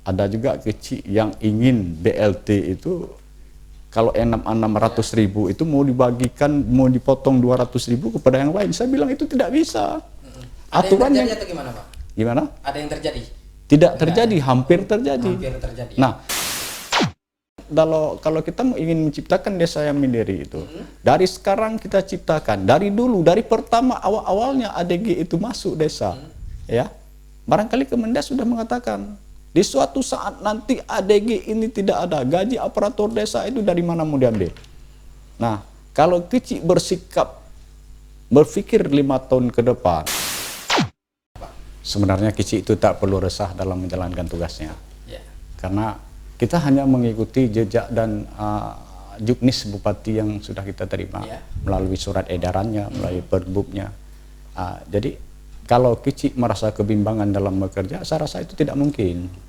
Ada juga kecil yang ingin BLT itu kalau 600.000 itu mau dibagikan, mau dipotong 200.000 kepada yang lain. Saya bilang itu tidak bisa. Ada yang terjadi atau gimana Pak? Gimana? Ada yang terjadi? Tidak terjadi, hampir terjadi. Hampir terjadi. Nah, kalau kita ingin menciptakan desa yang mandiri itu, dari sekarang kita ciptakan, dari dulu, dari pertama awal-awalnya ADG itu masuk desa, ya, barangkali Kemendes sudah mengatakan, di suatu saat nanti ADG ini tidak ada, gaji aparatur desa itu dari mana mau diambil? Nah, kalau kecil bersikap, berpikir 5 tahun ke depan, sebenarnya kecil itu tak perlu resah dalam menjalankan tugasnya, karena kita hanya mengikuti jejak dan juknis bupati yang sudah kita terima melalui surat edarannya, melalui perbubnya. Jadi kalau kecil merasa kebimbangan dalam bekerja, saya rasa itu tidak mungkin.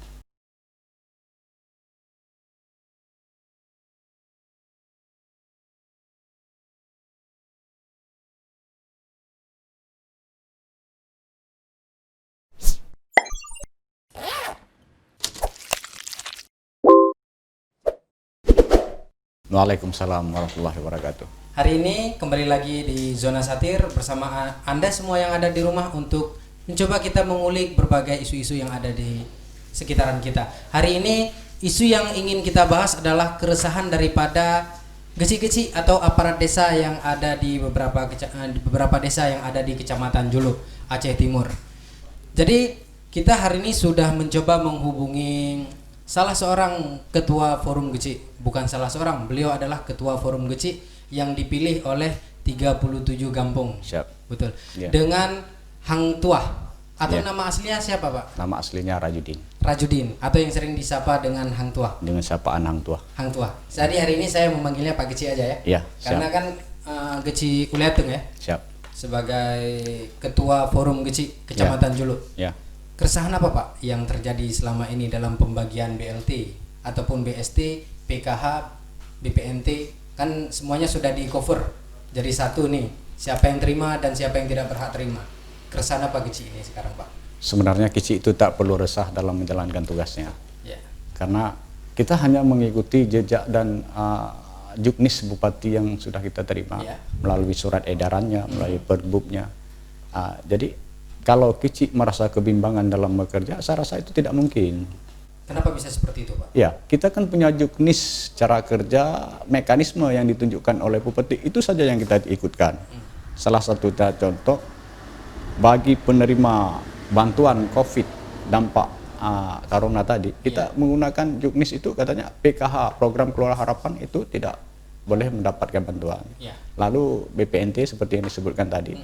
Waalaikumsalam warahmatullahi wabarakatuh. Hari ini kembali lagi di Zona Satir bersama Anda semua yang ada di rumah untuk mencoba kita mengulik berbagai isu-isu yang ada di sekitaran kita. Hari ini isu yang ingin kita bahas adalah keresahan daripada geci-geci atau aparat desa yang ada di beberapa desa yang ada di Kecamatan Julu, Aceh Timur. Jadi kita hari ini sudah mencoba menghubungi salah seorang ketua forum geci, bukan salah seorang, beliau adalah ketua forum geci yang dipilih oleh 37 kampung. Siap. Betul. Ya. Dengan Hang Tuah atau nama aslinya siapa Pak? Nama aslinya Rajudin. Rajudin atau yang sering disapa dengan Hang Tuah. Dengan sapaan Hang Tuah. Hang Tuah. Jadi hari ini saya memanggilnya Pak Geci aja ya. Iya. Karena kan Geci Kuliatung ya. Siap. Sebagai ketua forum geci Kecamatan Julu. Ya. Keresahan apa Pak yang terjadi selama ini dalam pembagian BLT ataupun BST, PKH, BPNT, kan semuanya sudah di cover jadi satu nih, siapa yang terima dan siapa yang tidak berhak terima. Keresahan apa Geci ini sekarang Pak? Sebenarnya kecil itu tak perlu resah dalam menjalankan tugasnya, karena kita hanya mengikuti jejak dan juknis bupati yang sudah kita terima melalui surat edarannya, melalui perbubnya. Jadi kalau kecil merasa kebimbangan dalam bekerja, saya rasa itu tidak mungkin. Kenapa bisa seperti itu Pak? Ya, kita kan punya juknis cara kerja, mekanisme yang ditunjukkan oleh bupati, itu saja yang kita ikutkan. Salah satu contoh, bagi penerima bantuan COVID dampak corona tadi, kita menggunakan juknis itu katanya PKH, program Keluarga Harapan itu tidak boleh mendapatkan bantuan. Lalu BPNT seperti yang disebutkan tadi,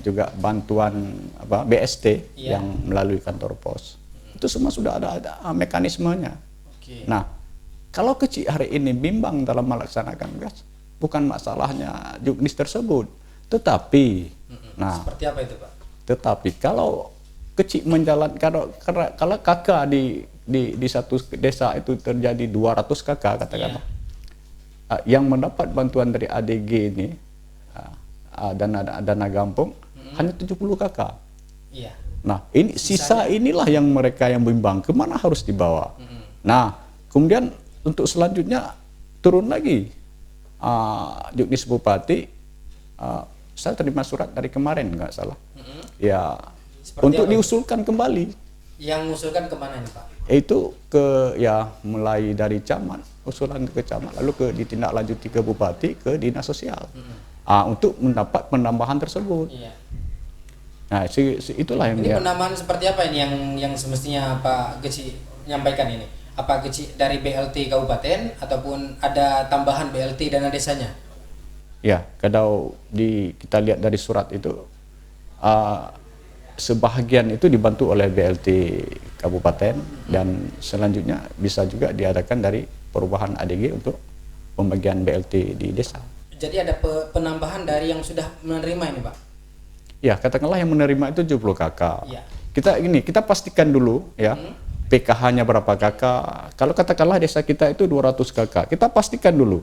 juga bantuan BST yang melalui kantor pos, itu semua sudah ada mekanismenya. Nah, kalau kecil hari ini bimbang dalam melaksanakan tugas, bukan masalahnya juknis tersebut, tetapi seperti apa itu Pak? Tetapi kalau kecil menjalankan, kalau kakak di satu desa itu terjadi 200 kakak katakanlah, yang mendapat bantuan dari ADG ini dana gampung hanya 70 kakak. Nah, ini sisa inilah yang mereka yang bimbang kemana harus dibawa. Nah, kemudian untuk selanjutnya turun lagi juknis bupati, saya terima surat dari kemarin nggak salah, ya seperti untuk diusulkan kembali. Yang mengusulkan kemana ini Pak? Itu mulai dari camat, usulan ke camat, lalu ditindaklanjuti ke bupati, ke dinas sosial, untuk mendapat penambahan tersebut. Nah, itulah yang ini penambahan seperti apa ini yang semestinya Pak Geci menyampaikan ini? Apa Geci dari BLT kabupaten ataupun ada tambahan BLT dana desanya? Ya, kalau kita lihat dari surat itu, sebahagian itu dibantu oleh BLT kabupaten dan selanjutnya bisa juga diadakan dari perubahan ADG untuk pembagian BLT di desa. Jadi ada penambahan dari yang sudah menerima ini Pak? Ya, katakanlah yang menerima itu 70 kakak. Kita pastikan dulu ya, PKH-nya berapa kakak. Kalau katakanlah desa kita itu 200 kakak, kita pastikan dulu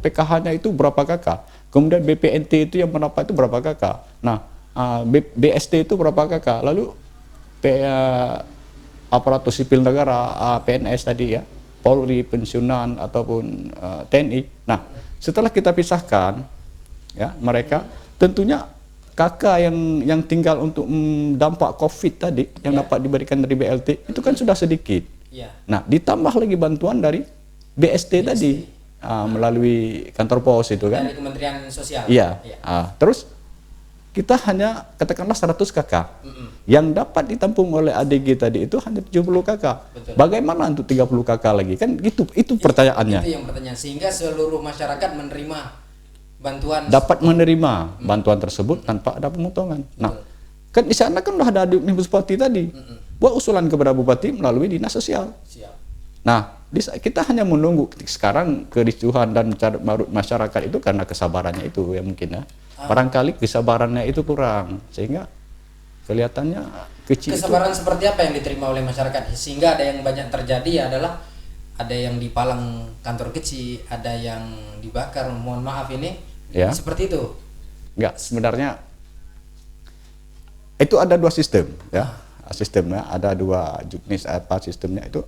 PKH-nya itu berapa kakak. Kemudian BPNT itu yang mendapat itu berapa kakak. Nah, BST itu berapa kakak. Lalu aparatur sipil negara, PNS tadi ya, Polri, pensiunan ataupun TNI. Nah, setelah kita pisahkan ya mereka, tentunya kakak yang tinggal untuk dampak COVID tadi yang dapat diberikan dari BLT itu kan sudah sedikit. Nah, ditambah lagi bantuan dari BST tadi melalui kantor pos itu kan. Dari Kementerian Sosial. Iya. Terus kita hanya katakanlah 100 kakak. Yang dapat ditampung oleh ADG tadi itu hanya 70 kakak. Betul. Bagaimana untuk 30 kakak lagi? Kan gitu, itu pertanyaannya. Itu yang pertanyaan. Sehingga seluruh masyarakat menerima bantuan, dapat menerima bantuan tersebut tanpa ada pemotongan. Nah, kan di sana kan udah ada Omnibus Bupati tadi. Buat usulan kepada Bupati melalui Dinas Sosial. Nah, kita hanya menunggu. Sekarang kericuhan dan carut masyarakat itu karena kesabarannya itu ya mungkin ya. Barangkali kesabarannya itu kurang sehingga kelihatannya kecil. Kesabaran itu seperti apa yang diterima oleh masyarakat sehingga ada yang banyak terjadi adalah ada yang dipalang kantor kecil, ada yang dibakar. Mohon maaf ini ya. Seperti itu. Enggak, sebenarnya itu ada dua sistem ya. Sistemnya ada dua jenis apa sistemnya itu.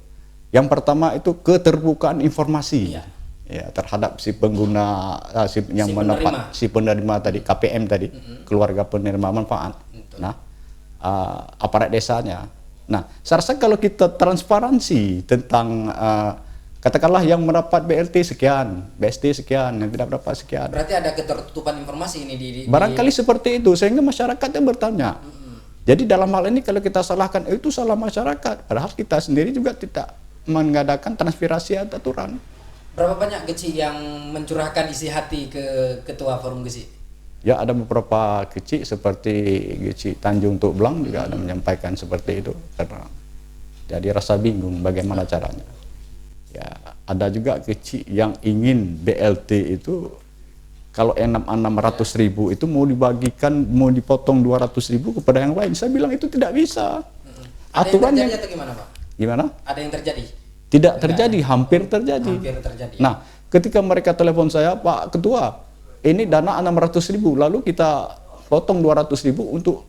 Yang pertama itu keterbukaan informasi. Ya, terhadap si pengguna si penerima tadi KPM tadi, keluarga penerima manfaat. Nah, aparat desanya. Nah, saya rasa kalau kita transparansi tentang katakanlah yang mendapat BLT sekian, BST sekian, yang tidak mendapat sekian. Berarti ada ketertutupan informasi ini barangkali seperti itu sehingga masyarakatnya bertanya. Jadi dalam hal ini kalau kita salahkan itu salah masyarakat, padahal kita sendiri juga tidak mengadakan transparansi aturan. Berapa banyak kecil yang mencurahkan isi hati ke ketua forum kecil? Ya, ada beberapa kecil seperti kecil Tanjung Tuk Blang juga ada menyampaikan seperti itu karena jadi rasa bingung bagaimana caranya. Ya, ada juga kecil yang ingin BLT itu kalau yang 600.000 itu mau dibagikan, mau dipotong 200.000 kepada yang lain. Saya bilang itu tidak bisa. Aturannya atau gimana, Pak? Gimana? Ada yang terjadi? Tidak terjadi, hampir terjadi. Nah, ketika mereka telepon saya, Pak Ketua, ini dana 600.000, lalu kita potong 200.000 untuk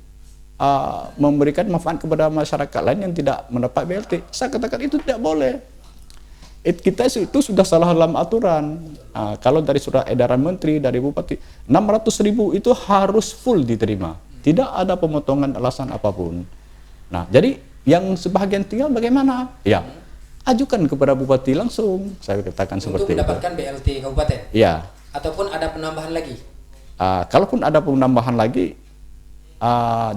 memberikan manfaat kepada masyarakat lain yang tidak mendapat BLT. Saya katakan itu tidak boleh. Kita itu sudah salah dalam aturan. Kalau dari surat edaran Menteri, dari Bupati, 600.000 itu harus full diterima. Tidak ada pemotongan alasan apapun. Nah, jadi yang sebagian tinggal bagaimana? Ya, ajukan kepada Bupati langsung, saya katakan seperti itu. Untuk mendapatkan BLT kabupaten? Iya. Ataupun ada penambahan lagi? Kalaupun ada penambahan lagi,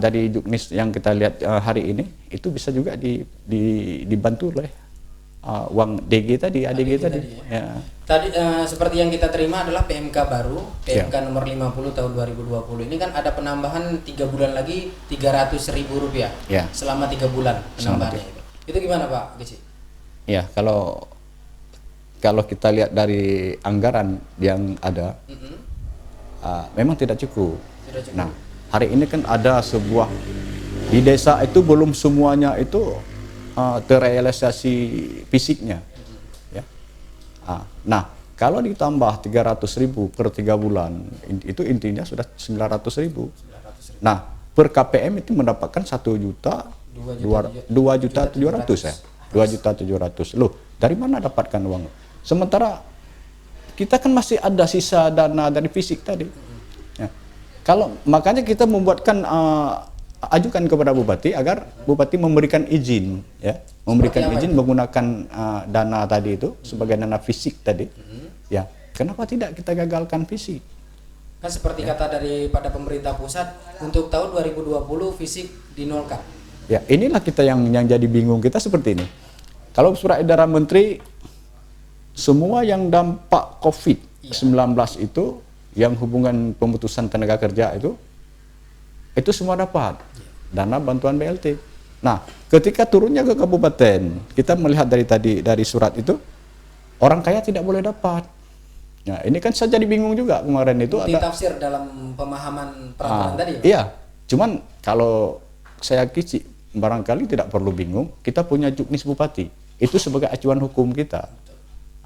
dari juknis yang kita lihat hari ini, itu bisa juga dibantu oleh uang DG tadi, ADG tadi. Ya. Tadi seperti yang kita terima adalah PMK baru, PMK nomor 50 tahun 2020. Ini kan ada penambahan 3 bulan lagi Rp300.000 selama 3 bulan penambahannya itu. Itu gimana Pak Geci? Ya, kalau kita lihat dari anggaran yang ada, memang tidak cukup. Nah, hari ini kan ada sebuah di desa itu belum semuanya itu terrealisasi fisiknya. Ya. Nah, kalau ditambah 300.000 per 3 bulan, itu intinya sudah 900.000. Nah, per KPM itu mendapatkan 2.700.000 ya. 2.700.000. Loh, dari mana dapatkan uang? Sementara kita kan masih ada sisa dana dari fisik tadi. Ya. Makanya kita membuatkan ajukan kepada Bupati agar Bupati memberikan izin, ya, memberikan izin menggunakan dana tadi itu sebagai dana fisik tadi. Ya, kenapa tidak kita gagalkan fisik? Kan seperti kata daripada pemerintah pusat untuk tahun 2020 fisik dinolkan. Ya, inilah kita yang jadi bingung kita seperti ini. Kalau surat edaran Menteri, semua yang dampak COVID-19 itu, yang hubungan pemutusan tenaga kerja itu semua dapat dana bantuan BLT. Nah, ketika turunnya ke kabupaten, kita melihat dari surat itu, orang kaya tidak boleh dapat. Nah, ini kan saya jadi bingung juga kemarin itu. Ditafsir dalam pemahaman peraturan tadi. Iya, cuman kalau saya kicik, barangkali tidak perlu bingung, kita punya juknis Bupati, itu sebagai acuan hukum kita.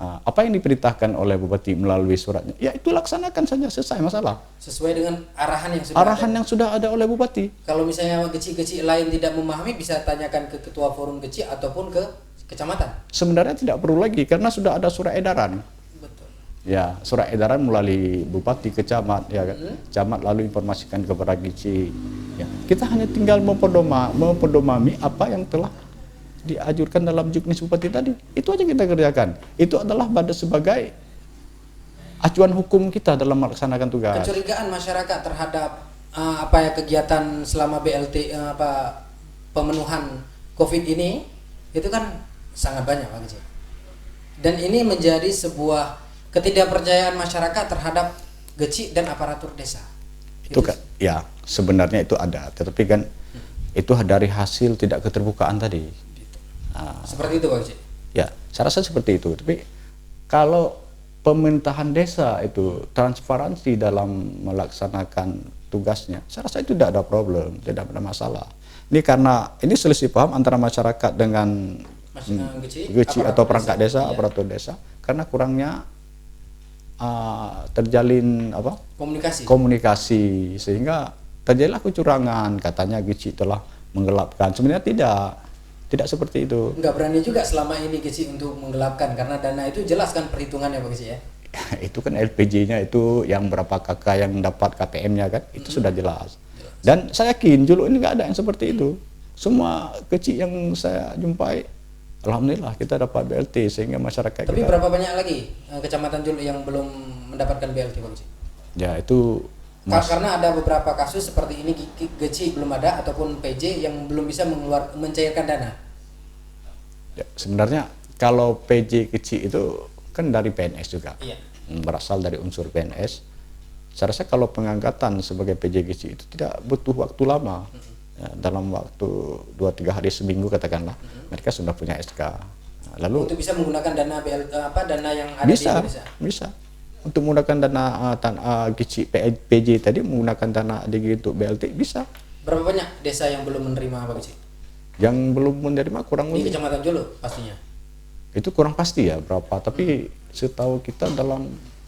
Apa yang diperintahkan oleh bupati melalui suratnya, ya itu laksanakan saja, selesai masalah. Sesuai dengan arahan yang sudah Arahan ada. yang sudah ada oleh bupati. Kalau misalnya kecil-kecil lain tidak memahami, bisa tanyakan ke ketua forum kecil ataupun ke kecamatan. Sebenarnya tidak perlu lagi karena sudah ada surat edaran. Betul. Ya, surat edaran melalui bupati ke camat, ya kan. Camat lalu informasikan kepada GC. Ya, kita hanya tinggal mempedomami apa yang telah diajurkan dalam juknis bupati tadi. Itu aja kita kerjakan. Itu adalah sebagai acuan hukum kita dalam melaksanakan tugas. Kecurigaan masyarakat terhadap kegiatan selama BLT pemenuhan COVID ini itu kan sangat banyak Pak Kecil. Dan ini menjadi sebuah ketidakpercayaan masyarakat terhadap GC dan aparatur desa. Itu kan, ya sebenarnya itu ada, tetapi kan itu dari hasil tidak keterbukaan tadi. Seperti itu Pak Kecil. Ya, saya rasa seperti itu. Tapi kalau pemerintahan desa itu transparansi dalam melaksanakan tugasnya, saya rasa itu tidak ada problem, tidak ada masalah. Ini karena ini selisih paham antara masyarakat dengan GC atau perangkat desa, aparatur desa, karena kurangnya terjalin komunikasi sehingga terjadilah kecurangan. Katanya GC telah menggelapkan, sebenarnya tidak seperti itu. Nggak berani juga selama ini GC untuk menggelapkan karena dana itu jelas kan perhitungannya Pak GC ya. Itu kan LPG-nya itu yang berapa kakak yang dapat KPM-nya kan, itu sudah jelas. Dan saya yakin dulu ini nggak ada yang seperti itu. Semua kecil yang saya jumpai, alhamdulillah kita dapat BLT sehingga masyarakat. Tapi berapa banyak lagi kecamatan Julu yang belum mendapatkan BLT Pak GC? Ya itu karena ada beberapa kasus seperti ini GC belum ada ataupun PJ yang belum bisa mencairkan dana. Ya, sebenarnya kalau PJ kecil itu kan dari PNS juga, iya. Berasal dari unsur PNS. Saya rasa kalau pengangkatan sebagai PJ kecil itu tidak butuh waktu lama, ya, dalam waktu 2-3 hari seminggu katakanlah, mereka sudah punya SK. Lalu untuk bisa menggunakan dana dana yang ada bisa, di Indonesia. Bisa. Untuk menggunakan dana PJ tadi menggunakan dana DG untuk BLT bisa. Berapa banyak desa yang belum menerima Pak GC? Yang belum menerima kurang di lebih. Kecamatan Julu pastinya. Itu kurang pasti ya berapa, tapi setahu kita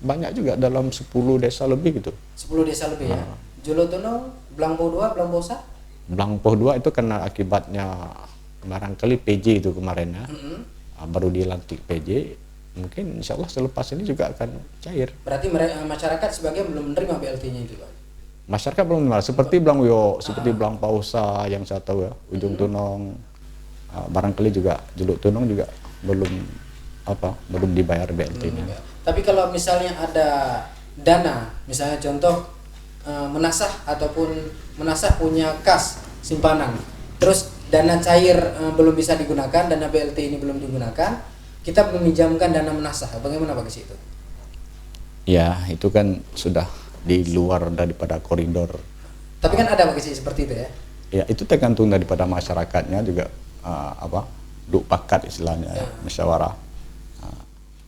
banyak juga dalam 10 desa lebih gitu. 10 desa lebih ya. Julu Tunung, Blangpo 2, Blangpo 1. Blangpo 2 itu karena akibatnya barangkali PJ itu kemarin ya. Baru dilantik PJ. Mungkin insya Allah selepas ini juga akan cair. Berarti masyarakat sebagian belum menerima BLT-nya itu Pak? Masyarakat belum menerima, seperti Blangwyo, seperti Blang Pausa yang saya tahu ya, Ujung Tunong, barangkali juga Juluk Tunong juga belum dibayar BLT-nya. Tapi kalau misalnya ada dana, misalnya contoh menasah punya kas simpanan, terus dana cair belum bisa digunakan, dana BLT ini belum digunakan, kita meminjamkan dana menasah, bagaimana Pak itu? Ya, itu kan sudah di luar daripada koridor. Tapi kan ada Pak seperti itu ya? Ya, itu tergantung daripada masyarakatnya juga, duk pakat istilahnya, ya, musyawarah.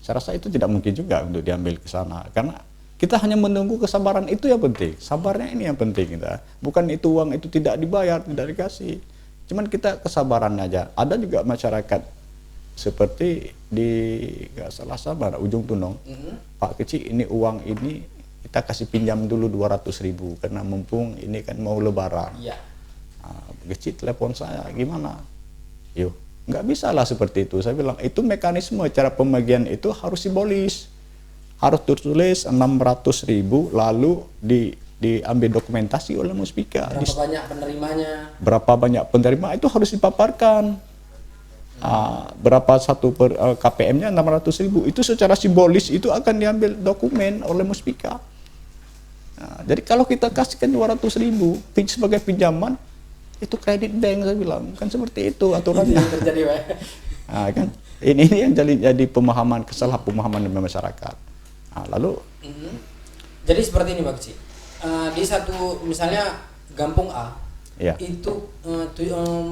Saya rasa itu tidak mungkin juga untuk diambil ke sana, karena kita hanya menunggu kesabaran itu yang penting. Sabarnya ini yang penting kita. Bukan itu uang itu tidak dibayar, tidak dikasih. Cuman kita kesabaran aja. Ada juga masyarakat seperti di nggak salah sabar Ujung Tunong, Pak Kecil ini uang ini kita kasih pinjam dulu 200.000 karena mumpung ini kan mau lebaran. Iya. Kecil telepon saya, gimana? Yuk, nggak bisa lah seperti itu. Saya bilang itu mekanisme cara pembagian itu harus simbolis, harus tertulis 600.000 lalu diambil dokumentasi oleh Muspika. Berapa banyak penerimanya? Berapa banyak penerima itu harus dipaparkan. Berapa satu per KPM-nya 600.000 itu secara simbolis itu akan diambil dokumen oleh Muspika. Jadi kalau kita kasihkan 200.000 sebagai pinjaman itu kredit bank, saya bilang kan seperti itu aturannya. Terjadi, Kan ini yang jadi kesalahpemahaman dari masyarakat. Lalu jadi seperti ini Pak Kecil. Di satu misalnya Gampung A ya, itu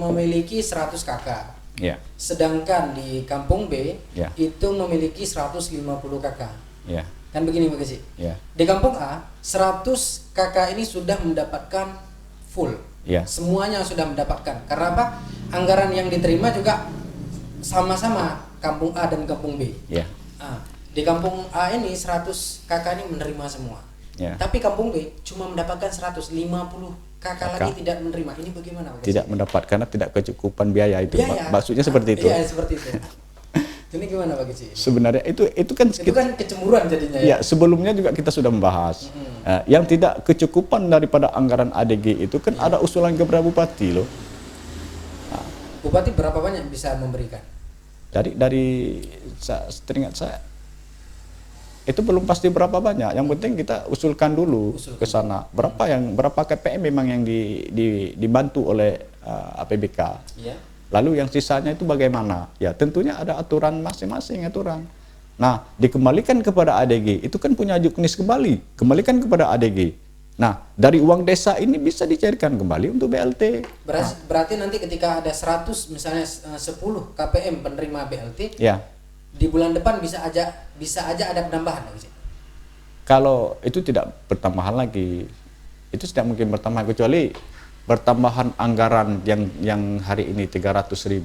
memiliki 100 kakak. Ya. Sedangkan di Kampung B Ya. itu memiliki 150 kakak. Ya. Kan begini Pak Kecil. Ya. Di Kampung A 100 kakak ini sudah mendapatkan full. Ya. Semuanya sudah mendapatkan. Karena apa? Anggaran yang diterima juga sama-sama Kampung A dan Kampung B. Ya. Di kampung A ini 100 kakak ini menerima semua. Ya. Tapi kampung B cuma mendapatkan 150 kakak lagi tidak menerima. Ini bagaimana Pak? Tidak mendapat karena tidak kecukupan biaya itu. Biaya. Maksudnya seperti itu. Iya, seperti itu. Ini gimana Pak Kecil? Sebenarnya itu kan kecemburuan jadinya ya. Sebelumnya juga kita sudah membahas. Yang tidak kecukupan daripada anggaran ADG itu kan ada usulan kepada bupati loh. Bupati berapa banyak bisa memberikan? Dari teringat saya itu belum pasti berapa banyak. Yang penting kita usulkan dulu ke sana. Berapa KPM memang yang dibantu oleh APBK. Iya. Lalu yang sisanya itu bagaimana? Ya tentunya ada aturan masing-masing aturan. Nah, dikembalikan kepada ADG, itu kan punya juknis kembali, kembalikan kepada ADG. Nah, dari uang desa ini bisa dicairkan kembali untuk BLT. Berarti nanti ketika ada 100 misalnya 10 KPM penerima BLT, ya. Di bulan depan bisa aja ada penambahan lagi. Kalau itu tidak bertambahan lagi, itu tidak mungkin bertambah kecuali bertambahan anggaran yang hari ini 300.000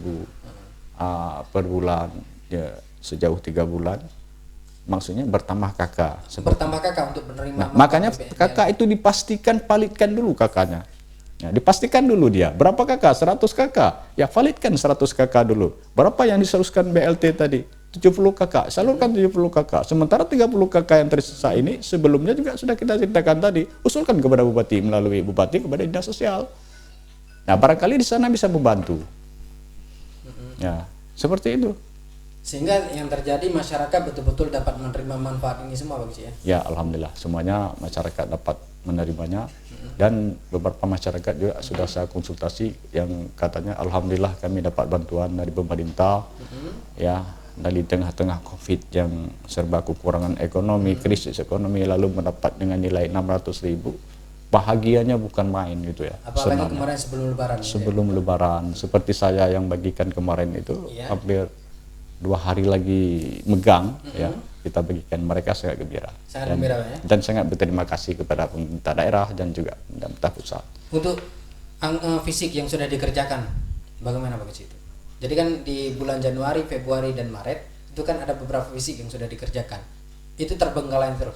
per bulan ya, sejauh 3 bulan, maksudnya bertambah kakak. Bertambah kakak untuk menerima. Makanya kakak itu dipastikan validkan dulu kakaknya. Ya, dipastikan dulu dia berapa kakak, 100 kakak, ya validkan 100 kakak dulu. Berapa yang disalurkan BLT tadi? 70 kakak, salurkan 70 kakak. Sementara 30 kakak yang tersisa ini sebelumnya juga sudah kita ceritakan tadi, usulkan kepada bupati melalui bupati kepada dinas sosial. Nah, barangkali di sana bisa membantu. Ya, seperti itu. Sehingga yang terjadi masyarakat betul-betul dapat menerima manfaat ini semua Pak ya? Ya, alhamdulillah semuanya masyarakat dapat menerimanya. Dan beberapa masyarakat juga sudah saya konsultasi yang katanya alhamdulillah kami dapat bantuan dari pemerintah. Ya, dari tengah-tengah Covid yang serba kekurangan ekonomi, krisis ekonomi, lalu mendapat dengan nilai 600.000, bahagianya bukan main gitu ya. Apalagi senang. Kemarin sebelum Lebaran. Sebelum ya. Lebaran, seperti saya yang bagikan kemarin itu hampir 2 hari lagi megang, ya kita bagikan, mereka sangat gembira. Sangat gembira ya. Dan sangat berterima kasih kepada pemerintah daerah dan juga pemerintah pusat. Untuk fisik yang sudah dikerjakan, bagaimana Pak Kecil? Jadi kan di bulan Januari, Februari, dan Maret itu kan ada beberapa fisik yang sudah dikerjakan. Itu terbengkalai terus.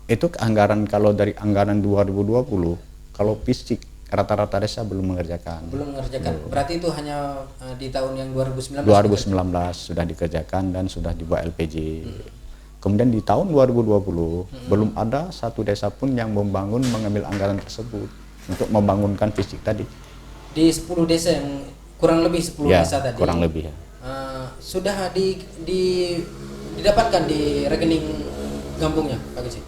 Itu anggaran, kalau dari anggaran 2020, kalau fisik rata-rata desa belum mengerjakan. Belum mengerjakan. Berarti itu hanya di tahun yang 2019. 2019 sudah dikerjakan dan sudah dibuat LPG. Kemudian di tahun 2020 belum ada satu desa pun yang mengambil anggaran tersebut untuk membangunkan fisik tadi. Di 10 desa yang kurang lebih 10 ya, desa tadi. Kurang lebih ya. Sudah didapatkan di rekening kampungnya, Pak Kecil.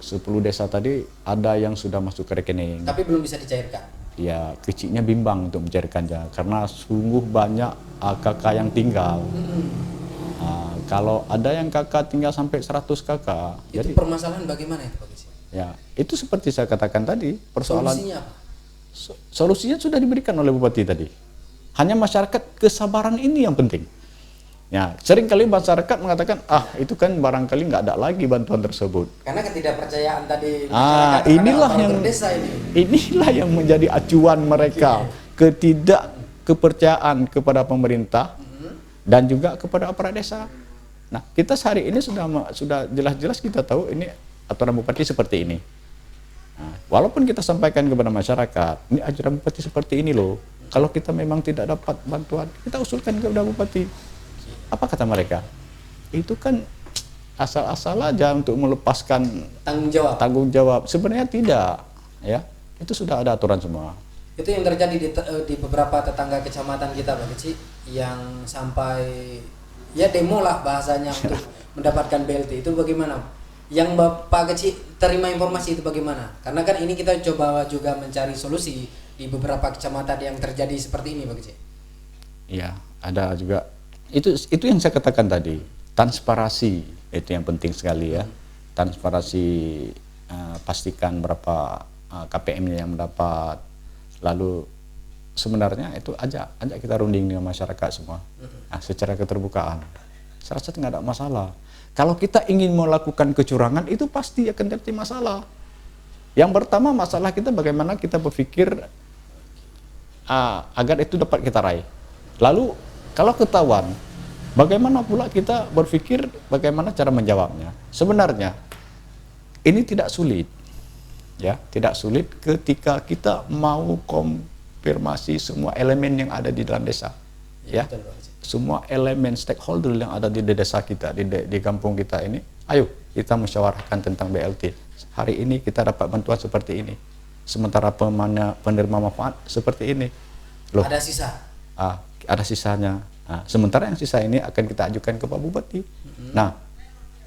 10 desa tadi ada yang sudah masuk ke rekening. Tapi belum bisa dicairkan. Ya, kecilnya bimbang untuk mencairkannya karena sungguh banyak kakak yang tinggal. Kalau ada yang kakak tinggal sampai 100 kakak. Itu jadi permasalahan bagaimana itu Pak Kecil? Ya, itu seperti saya katakan tadi, persoalan. Solusinya apa? Solusinya sudah diberikan oleh bupati tadi. Hanya masyarakat kesabaran ini yang penting. Ya, seringkali masyarakat mengatakan, itu kan barangkali nggak ada lagi bantuan tersebut. Karena ketidakpercayaan tadi. Inilah yang menjadi acuan mereka, ketidakkepercayaan kepada pemerintah dan juga kepada aparat desa. Nah, kita sehari ini sudah jelas-jelas kita tahu ini aturan bupati seperti ini. Nah, walaupun kita sampaikan kepada masyarakat, ini ajaran bupati seperti ini loh. Kalau kita memang tidak dapat bantuan, kita usulkan kepada bupati. Apa kata mereka? Itu kan asal-asal aja untuk melepaskan tanggung jawab. Sebenarnya tidak, ya. Itu sudah ada aturan semua. Itu yang terjadi di beberapa tetangga kecamatan kita, Pak Kecil, yang sampai ya demo lah bahasanya untuk mendapatkan BLT. Itu bagaimana? Yang Bapak Kecil terima informasi itu bagaimana? Karena kan ini kita coba juga mencari solusi di beberapa kecamatan yang terjadi seperti ini, Pak Kecil. Iya, ada juga. Itu yang saya katakan tadi, transparansi itu yang penting sekali ya. Transparansi, pastikan berapa KPM-nya yang mendapat. Lalu sebenarnya itu ajak kita runding dengan masyarakat semua. Nah, secara keterbukaan. Saya rasa tidak ada masalah. Kalau kita ingin melakukan kecurangan itu pasti akan terjadi masalah. Yang pertama masalah kita bagaimana kita berpikir agar itu dapat kita raih. Lalu kalau ketahuan Bagaimana pula kita berpikir bagaimana cara menjawabnya? Sebenarnya ini tidak sulit, ya, tidak sulit ketika kita mau konfirmasi semua elemen yang ada di dalam desa, ya, betul, Pak Haji. semua elemen stakeholder yang ada di desa kita, di kampung kita ini. Ayo kita musyawarahkan tentang BLT. Hari ini kita dapat bantuan seperti ini, sementara penerima manfaat seperti ini. Loh, Ada sisa. ada sisanya. Nah, sementara yang sisa ini akan kita ajukan ke Pak Bupati. Nah,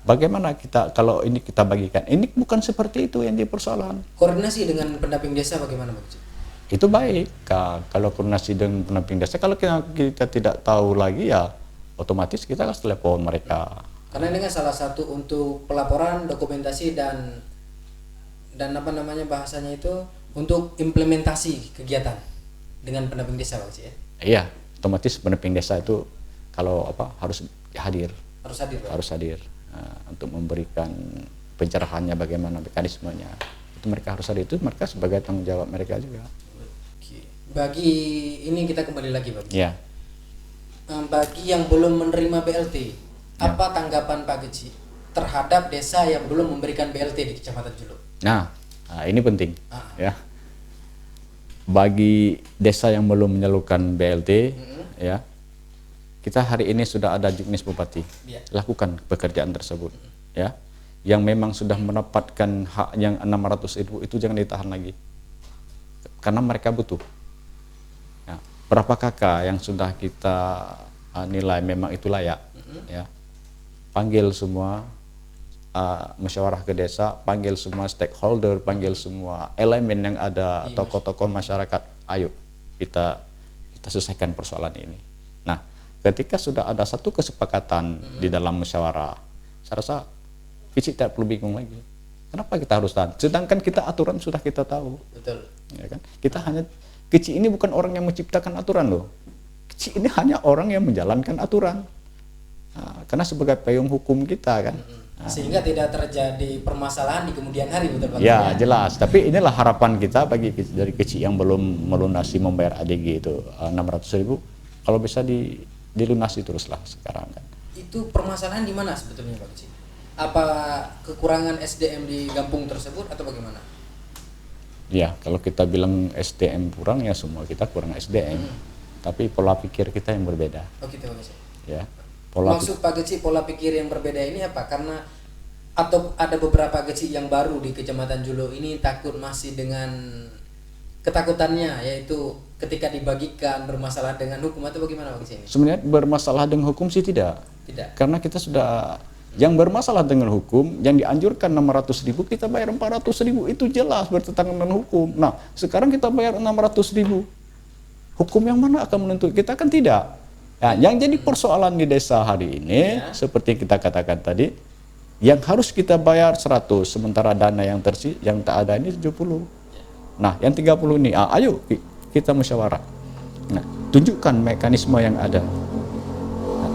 bagaimana kita kalau ini kita bagikan? Ini bukan seperti itu yang dipersoalan. Koordinasi dengan pendamping desa bagaimana, Pak Haji? Itu baik. Kalau koordinasi dengan pendamping desa, kalau kita tidak tahu lagi ya otomatis kita harus telepon mereka. Karena ini kan salah satu untuk pelaporan, dokumentasi dan apa namanya bahasanya itu untuk implementasi kegiatan dengan pendamping desa, Pak Haji, ya. Iya, otomatis pendamping desa itu kalau harus hadir, Harus hadir, Pak. harus hadir untuk memberikan pencerahannya bagaimana mekanismenya. Itu mereka harus hadir, itu mereka sebagai tanggung jawab mereka juga. Oke. Bagi ini kita kembali lagi, Pak. Iya. Bagi yang belum menerima BLT, apa tanggapan Pak Geci terhadap desa yang belum memberikan BLT di Kecamatan Julu? Nah, ini penting, ya. Bagi desa yang belum menyalurkan BLT, ya, kita hari ini sudah ada juknis bupati, lakukan pekerjaan tersebut, ya. Yang memang sudah mendapatkan hak yang 600.000 itu jangan ditahan lagi, karena mereka butuh. Ya, berapa kakak yang sudah kita nilai memang itu layak, ya. Panggil semua musyawarah ke desa, panggil semua stakeholder, panggil semua elemen yang ada, tokoh-tokoh masyarakat. Ayo kita selesaikan persoalan ini. Nah, ketika sudah ada satu kesepakatan di dalam musyawarah, saya rasa kita tidak perlu bingung lagi. Kenapa kita harus tahan? Sedangkan kita aturan sudah kita tahu. Betul. Ya kan? Kita hanya kecil ini bukan orang yang menciptakan aturan loh. Kecil ini hanya orang yang menjalankan aturan. Nah, karena sebagai payung hukum kita kan. Sehingga tidak terjadi permasalahan di kemudian hari, betul Pak? Ya, jelas. Tapi inilah harapan kita bagi dari kecil yang belum melunasi membayar ADG itu 600.000. Kalau bisa dilunasi teruslah sekarang kan. Itu permasalahan di mana sebetulnya, Pak Kecil? Apa kekurangan SDM di kampung tersebut atau bagaimana? Ya, kalau kita bilang SDM kurang ya semua kita kurang SDM. Tapi pola pikir kita yang berbeda. Oh gitu, Pak Kecil. Ya. Maksud Pak Geci pola pikir yang berbeda ini apa? Karena atau ada beberapa Geci yang baru di Kecamatan Julo ini takut masih dengan ketakutannya, yaitu ketika dibagikan bermasalah dengan hukum atau bagaimana Pak Geci ini? Sebenarnya bermasalah dengan hukum sih tidak. Tidak. Karena kita sudah yang bermasalah dengan hukum, yang dianjurkan 600.000 kita bayar 400.000, itu jelas bertentangan dengan hukum. Nah, sekarang kita bayar 600.000. Hukum yang mana akan menuntut kita kan tidak. Nah, yang jadi persoalan di desa hari ini, seperti yang kita katakan tadi, yang harus kita bayar 100, sementara dana yang tak ada ini 70. Nah, yang 30 ini, ayo kita musyawarah. Nah, tunjukkan mekanisme yang ada. Nah,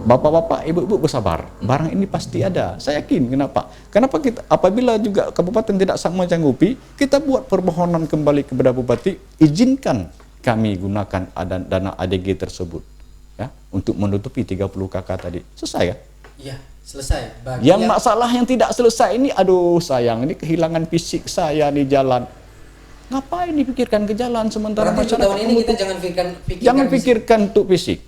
bapak-bapak, ibu-ibu bersabar, barang ini pasti ada. Saya yakin. Kenapa? Kenapa kita, apabila juga kabupaten tidak menyanggupi, kita buat permohonan kembali kepada bupati, izinkan kami gunakan dana ADG tersebut. Ya, untuk menutupi 30 KK tadi. Selesai ya? Iya, selesai. Yang masalah yang tidak selesai ini, aduh sayang, ini kehilangan fisik saya di jalan. Ngapain dipikirkan ke jalan sementara berarti masyarakat tahun ini kita jangan pikirkan untuk fisik.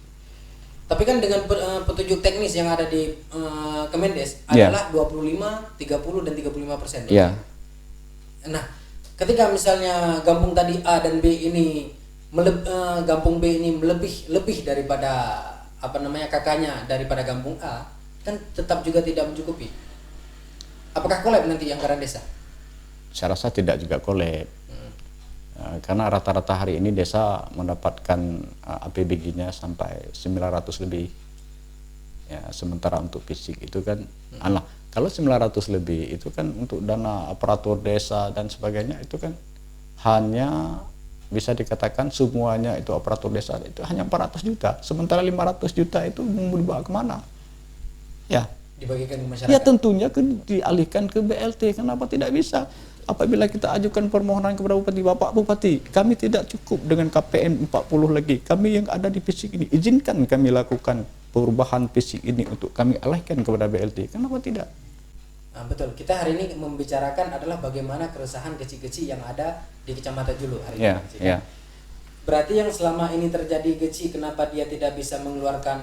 Tapi kan dengan petunjuk teknis yang ada di Kemendes adalah 25, 30 dan 35%. Iya. Nah, ketika misalnya kampung tadi A dan B ini kampung B ini lebih daripada kakaknya daripada kampung A, kan tetap juga tidak mencukupi. Apakah kolab nanti anggaran desa? Saya rasa tidak juga kolab. Karena rata-rata hari ini desa mendapatkan APBG-nya sampai 900 lebih. Ya, sementara untuk fisik itu kan kalau 900 lebih itu kan untuk dana aparatur desa dan sebagainya itu kan hanya bisa dikatakan semuanya itu aparatur desa itu hanya 400 juta, sementara 500 juta itu mau dibawa kemana? Ya, dibagikan ke masyarakat. Ya tentunya dialihkan ke BLT. Kenapa tidak bisa? Apabila kita ajukan permohonan kepada Bupati, Bapak Bupati, kami tidak cukup dengan KPM 40 lagi. Kami yang ada di fisik ini, izinkan kami lakukan perubahan fisik ini untuk kami alihkan kepada BLT. Kenapa tidak? Nah, betul. Kita hari ini membicarakan adalah bagaimana keresahan kecil-kecil yang ada di Kecamatan Julu hari ini. Ya, ya. Berarti yang selama ini terjadi Geci, kenapa dia tidak bisa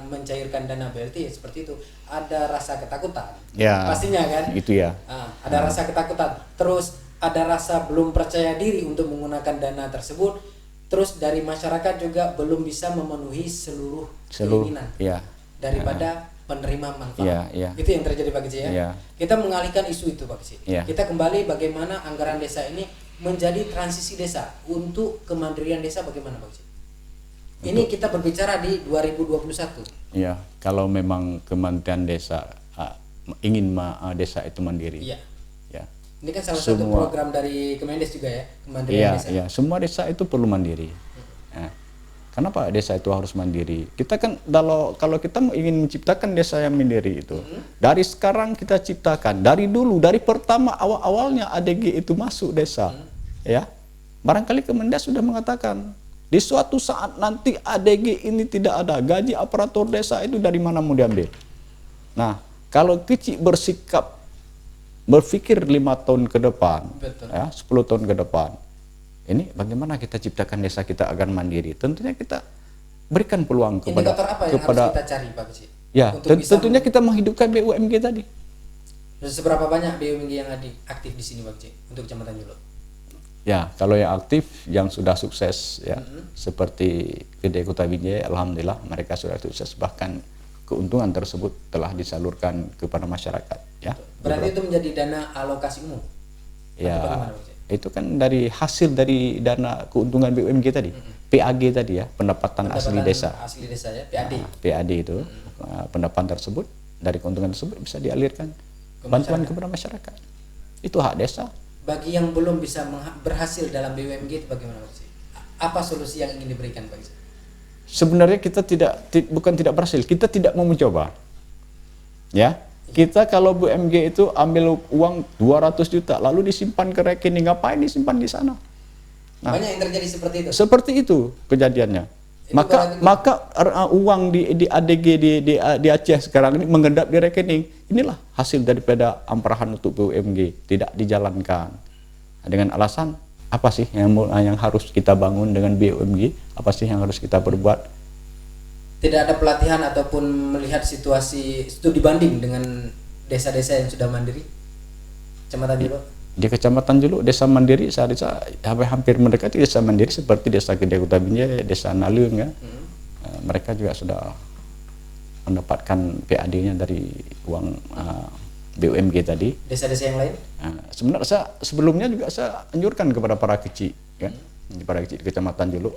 mencairkan dana BLT seperti itu? Ada rasa ketakutan. Ya. Pastinya kan? Itu ya. Ada rasa ketakutan. Terus ada rasa belum percaya diri untuk menggunakan dana tersebut. Terus dari masyarakat juga belum bisa memenuhi seluruh keinginan ya. daripada penerima manfaat. Ya, ya. Itu yang terjadi Pak Geci ya. Ya. Kita mengalihkan isu itu Pak Geci. Ya. Kita kembali bagaimana anggaran desa ini menjadi transisi desa untuk kemandirian desa, bagaimana Pak Geci? Ini kita berbicara di 2021. Ya, kalau memang Kementerian Desa ingin desa itu mandiri. Iya. Ya. Ini kan salah satu program dari Kemendes juga ya, kemandirian desa. Iya, semua desa itu perlu mandiri. Ya. Kenapa desa itu harus mandiri? Kita kan kalau kita ingin menciptakan desa yang mandiri itu, dari sekarang kita ciptakan, dari dulu, dari pertama awalnya ADG itu masuk desa, ya. Barangkali Kemendes sudah mengatakan, di suatu saat nanti ADG ini tidak ada, gaji aparatur desa itu dari mana mau diambil? Nah, kalau kecil berpikir 5 tahun ke depan, ya, 10 tahun ke depan, ini bagaimana kita ciptakan desa kita agar mandiri? Tentunya kita berikan peluang kepada indikator apa yang harus kita cari Pak Geci? Ya, tentunya kita menghidupkan BUMG tadi. Seberapa banyak BUMG yang aktif di sini Pak Geci untuk Kecamatan Julu? Ya, kalau yang aktif, yang sudah sukses ya, seperti Gede Kota Binjai, alhamdulillah mereka sudah sukses, bahkan keuntungan tersebut telah disalurkan kepada masyarakat. Ya. Berarti itu menjadi dana alokasi umum? Ya, itu kan dari hasil dari dana keuntungan BUMG tadi, PAG tadi ya, pendapatan asli desa. Asli desa ya, PAD. PAD itu, pendapatan tersebut dari keuntungan tersebut bisa dialirkan bantuan kepada masyarakat. Itu hak desa. Bagi yang belum bisa berhasil dalam BUMG itu bagaimana Pak Geci? Apa solusi yang ingin diberikan Pak Geci? Sebenarnya kita bukan tidak berhasil, kita tidak mau mencoba. Ya, kita kalau BUMG itu ambil uang 200 juta lalu disimpan ke rekening, ngapain disimpan di sana? Nah, banyak yang terjadi seperti itu. Seperti itu kejadiannya. Maka uang di ADG di Aceh sekarang ini mengendap di rekening. Inilah hasil daripada amperahan untuk BUMG tidak dijalankan. Dengan alasan apa sih yang harus kita bangun dengan BUMG? Apa sih yang harus kita perbuat? Tidak ada pelatihan ataupun melihat situasi studi banding dengan desa-desa yang sudah mandiri? Kecamatan Julu? Di Kecamatan Julu, desa mandiri desa hampir mendekati desa mandiri seperti desa Gede Kota Binjai, desa Nalung ya. Mereka juga sudah mendapatkan PAD-nya dari uang BUMG tadi. Desa-desa yang lain? Sebenarnya sebelumnya juga saya anjurkan kepada para kecil kan, para kecil di Kecamatan Julu.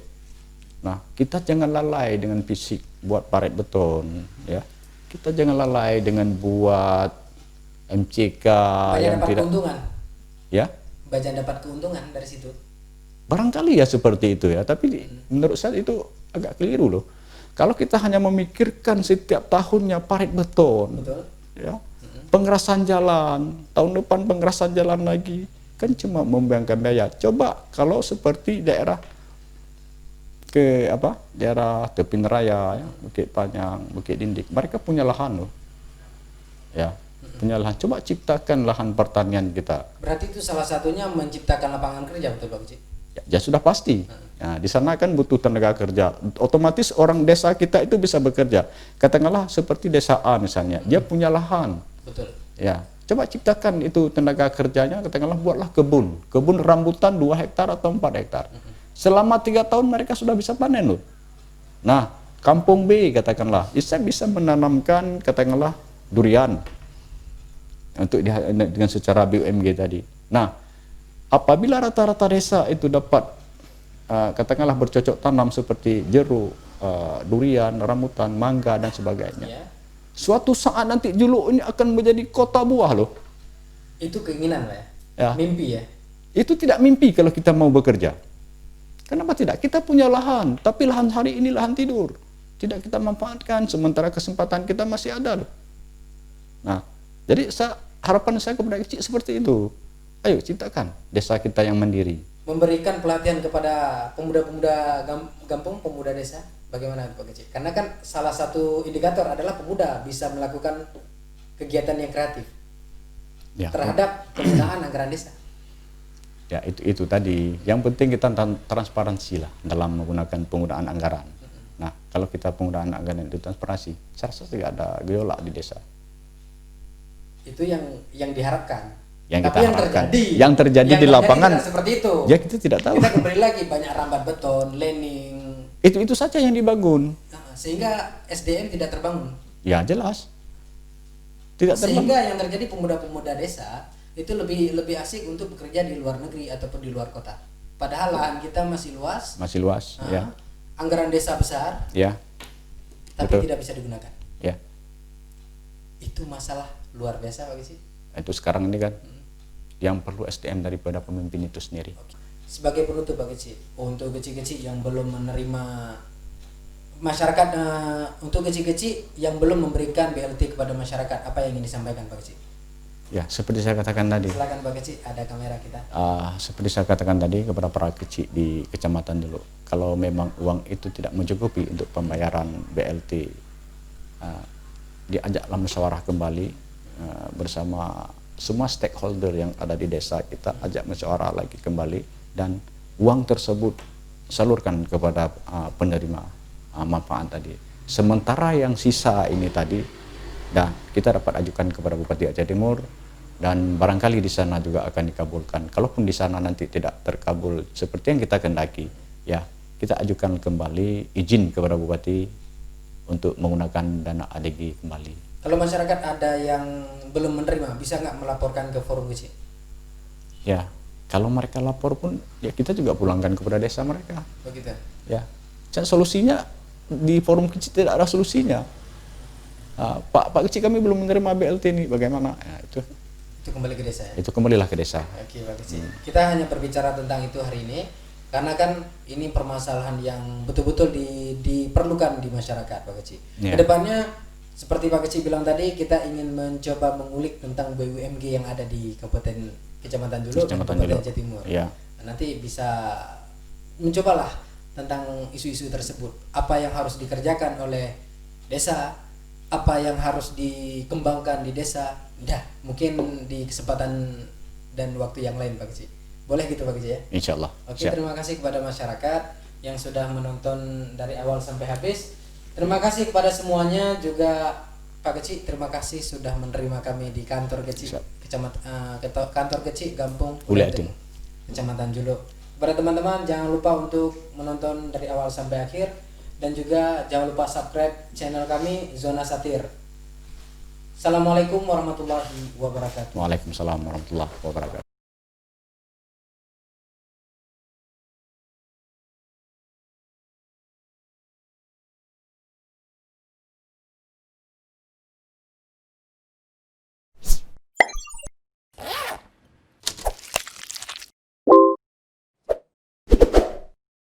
Nah, kita jangan lalai dengan fisik buat paret beton ya. Kita jangan lalai dengan buat MCK yang tidak keuntungan. Ya. Baca dapat keuntungan dari situ. Barangkali ya seperti itu ya, tapi menurut saya itu agak keliru loh. Kalau kita hanya memikirkan setiap tahunnya parit beton, betul, ya, pengerasan jalan, tahun depan pengerasan jalan lagi, kan cuma membayangkan biaya. Coba kalau seperti daerah daerah Tepi Neraya, ya, Bukit Panjang, Bukit Dindik, mereka punya lahan loh, ya. Punya lahan, coba ciptakan lahan pertanian kita. Berarti itu salah satunya menciptakan lapangan kerja, betul Pak Geci? Ya sudah pasti. Nah, di sana kan butuh tenaga kerja. Otomatis orang desa kita itu bisa bekerja. Katakanlah seperti desa A misalnya, dia punya lahan. Betul. Ya, coba ciptakan itu tenaga kerjanya. Katakanlah buatlah kebun rambutan 2 hektar atau 4 hektar. Selama 3 tahun mereka sudah bisa panen loh. Nah, kampung B katakanlah, saya bisa menanamkan katakanlah durian. Untuk dengan secara BUMG tadi. Nah, apabila rata-rata desa itu dapat katakanlah bercocok tanam seperti jeruk, durian, rambutan, mangga dan sebagainya. Ya. Suatu saat nanti Julu ini akan menjadi kota buah loh. Itu keinginan Pak ya? Ya. Mimpi ya? Itu tidak mimpi kalau kita mau bekerja. Kenapa tidak? Kita punya lahan, tapi lahan hari ini lahan tidur. Tidak kita manfaatkan, sementara kesempatan kita masih ada loh. Nah, jadi harapan saya kepada kecil seperti itu. Ayo ciptakan desa kita yang mandiri. Memberikan pelatihan kepada pemuda-pemuda kampung, pemuda desa, Bagaimana Pak Kecik? Karena kan salah satu indikator adalah pemuda bisa melakukan kegiatan yang kreatif Ya, terhadap penggunaan anggaran desa. ya itu tadi. Yang penting kita transparansi lah dalam menggunakan penggunaan anggaran. Nah, kalau kita penggunaan anggaran itu transparansi, saya rasa tidak ada gejolak di desa. Itu yang diharapkan. Yang Tapi kita harapkan. Yang terjadi di terjadi lapangan tidak seperti itu. ya kita tidak tahu. Kita kembali lagi banyak rambat beton, landing, Itu saja yang dibangun. sehingga SDM tidak terbangun. Ya jelas. Tidak terbangun. Sehingga yang terjadi pemuda-pemuda desa itu lebih asik untuk bekerja di luar negeri ataupun di luar kota. Padahal lahan kita masih luas. Masih luas, ya. Anggaran desa besar, Ya. tapi Betul. tidak bisa digunakan. Ya. Itu masalah luar biasa Pak Kecik. Itu sekarang ini kan yang perlu SDM daripada pemimpin itu sendiri. Sebagai penutup Pak Kecik, untuk kecil-kecil yang belum menerima masyarakat, untuk kecil-kecil yang belum memberikan BLT kepada masyarakat, apa yang ingin disampaikan Pak Kecik? Ya, seperti saya katakan tadi. Silakan Pak Kecik, ada kamera kita. Seperti saya katakan tadi kepada para kecil di kecamatan dulu, kalau memang uang itu tidak mencukupi untuk pembayaran BLT, diajaklah musyawarah kembali bersama semua stakeholder yang ada di desa. Kita ajak musyawarah lagi kembali dan uang tersebut salurkan kepada penerima manfaat tadi. Sementara yang sisa ini tadi, kita dapat ajukan kepada Bupati Aceh Timur dan barangkali di sana juga akan dikabulkan. Kalaupun di sana nanti tidak terkabul seperti yang kita kehendaki, ya kita ajukan kembali izin kepada Bupati untuk menggunakan dana ADG kembali. Kalau masyarakat ada yang belum menerima, bisa nggak melaporkan ke forum kecil? Ya, kalau mereka lapor pun, ya kita juga pulangkan kepada desa mereka. Begitu. Ya, solusinya di forum kecil tidak ada solusinya. Pak kecil kami belum menerima BLT ini, bagaimana? Ya, itu kembali ke desa ya? Itu kembalilah ke desa. Oke Pak Kecil. Kita hanya berbicara tentang itu hari ini karena kan ini permasalahan yang betul-betul diperlukan di masyarakat Pak Kecil. Ya. Kedepannya seperti Pak Kecil bilang tadi, kita ingin mencoba mengulik tentang BUMG yang ada di Kecamatan Julu dan Kabupaten Aceh Timur. Ya. Nanti bisa mencobalah tentang isu-isu tersebut. Apa yang harus dikerjakan oleh desa, apa yang harus dikembangkan di desa. Mungkin di kesempatan dan waktu yang lain Pak Kecil. Boleh gitu Pak Kecil ya? Insyaallah. Oke, terima kasih kepada masyarakat yang sudah menonton dari awal sampai habis. Terima kasih kepada semuanya, juga Pak Kecil, terima kasih sudah menerima kami di kantor Kecil, kantor Kecil Gampung Uliatin, Kecamatan Julu. Kepada teman-teman, jangan lupa untuk menonton dari awal sampai akhir, dan juga jangan lupa subscribe channel kami Zona Satir. Assalamualaikum warahmatullahi wabarakatuh. Waalaikumsalam warahmatullahi wabarakatuh.